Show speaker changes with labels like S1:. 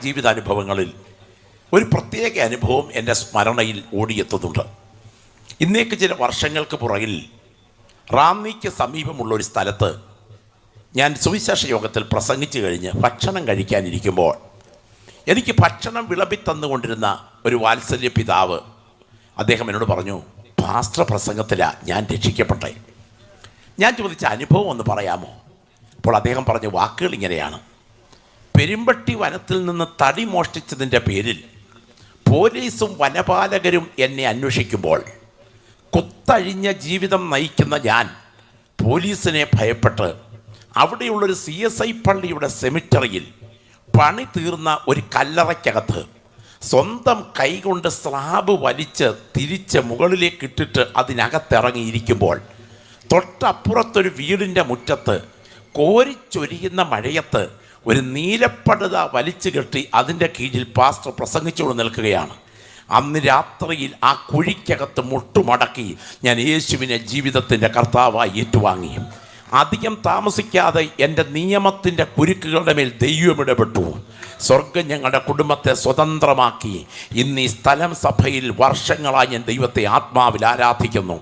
S1: ജീവിതാനുഭവങ്ങളിൽ ഒരു പ്രത്യേക അനുഭവം എൻ്റെ സ്മരണയിൽ ഓടിയെത്തുന്നുണ്ട്. ഇന്നേക്ക് ചില വർഷങ്ങൾക്ക് പുറകിൽ റാന്നിക്ക് സമീപമുള്ള ഒരു സ്ഥലത്ത് ഞാൻ സുവിശേഷ യോഗത്തിൽ പ്രസംഗിച്ചു കഴിഞ്ഞ് ഭക്ഷണം കഴിക്കാനിരിക്കുമ്പോൾ എനിക്ക് ഭക്ഷണം വിളമ്പി തന്നുകൊണ്ടിരുന്ന ഒരു വാത്സല്യ പിതാവ് അദ്ദേഹം എന്നോട് പറഞ്ഞു, പാസ്റ്റർ പ്രസംഗത്തിലാണ് ഞാൻ രക്ഷിക്കപ്പെട്ടെ. ഞാൻ ചോദിച്ച അനുഭവം ഒന്ന് പറയാമോ? അപ്പോൾ അദ്ദേഹം പറഞ്ഞ വാക്കുകൾ ഇങ്ങനെയാണ്: പെരുമ്പട്ടി വനത്തിൽ നിന്ന് തടി മോഷ്ടിച്ചതിൻ്റെ പേരിൽ പോലീസും വനപാലകരും എന്നെ അന്വേഷിക്കുമ്പോൾ കുത്തഴിഞ്ഞ ജീവിതം നയിക്കുന്ന ഞാൻ പോലീസിനെ ഭയപ്പെട്ട് അവിടെയുള്ളൊരു CSI പള്ളിയുടെ സെമിറ്ററിയിൽ പണി തീർന്ന ഒരു കല്ലറയ്ക്കകത്ത് സ്വന്തം കൈകൊണ്ട് സ്ലാബ് വലിച്ച് തിരിച്ച് മുകളിലേക്കിട്ടിട്ട് അതിനകത്തിറങ്ങിയിരിക്കുമ്പോൾ തൊട്ടപ്പുറത്തൊരു വീടിൻ്റെ മുറ്റത്ത് കോരിച്ചൊരിയുന്ന മഴയത്ത് ഒരു നീലപ്പടുത വലിച്ചു കെട്ടി അതിൻ്റെ കീഴിൽ പാസ്റ്റർ പ്രസംഗിച്ചുകൊണ്ട് നിൽക്കുകയാണ്. അന്ന് രാത്രിയിൽ ആ കുഴിക്കകത്ത് മുട്ടുമടക്കി ഞാൻ യേശുവിനെ ജീവിതത്തിൻ്റെ കർത്താവായി ഏറ്റുവാങ്ങി. അധികം താമസിക്കാതെ എൻ്റെ നിയമത്തിൻ്റെ കുരുക്കുകളുടെ മേൽ ദൈവം ഇടപെട്ടു. സ്വർഗം ഞങ്ങളുടെ കുടുംബത്തെ സ്വതന്ത്രമാക്കി. ഇന്ന് ഈ സ്ഥലം സഭയിൽ വർഷങ്ങളായി ഞാൻ ദൈവത്തെ ആത്മാവിൽ ആരാധിക്കുന്നു.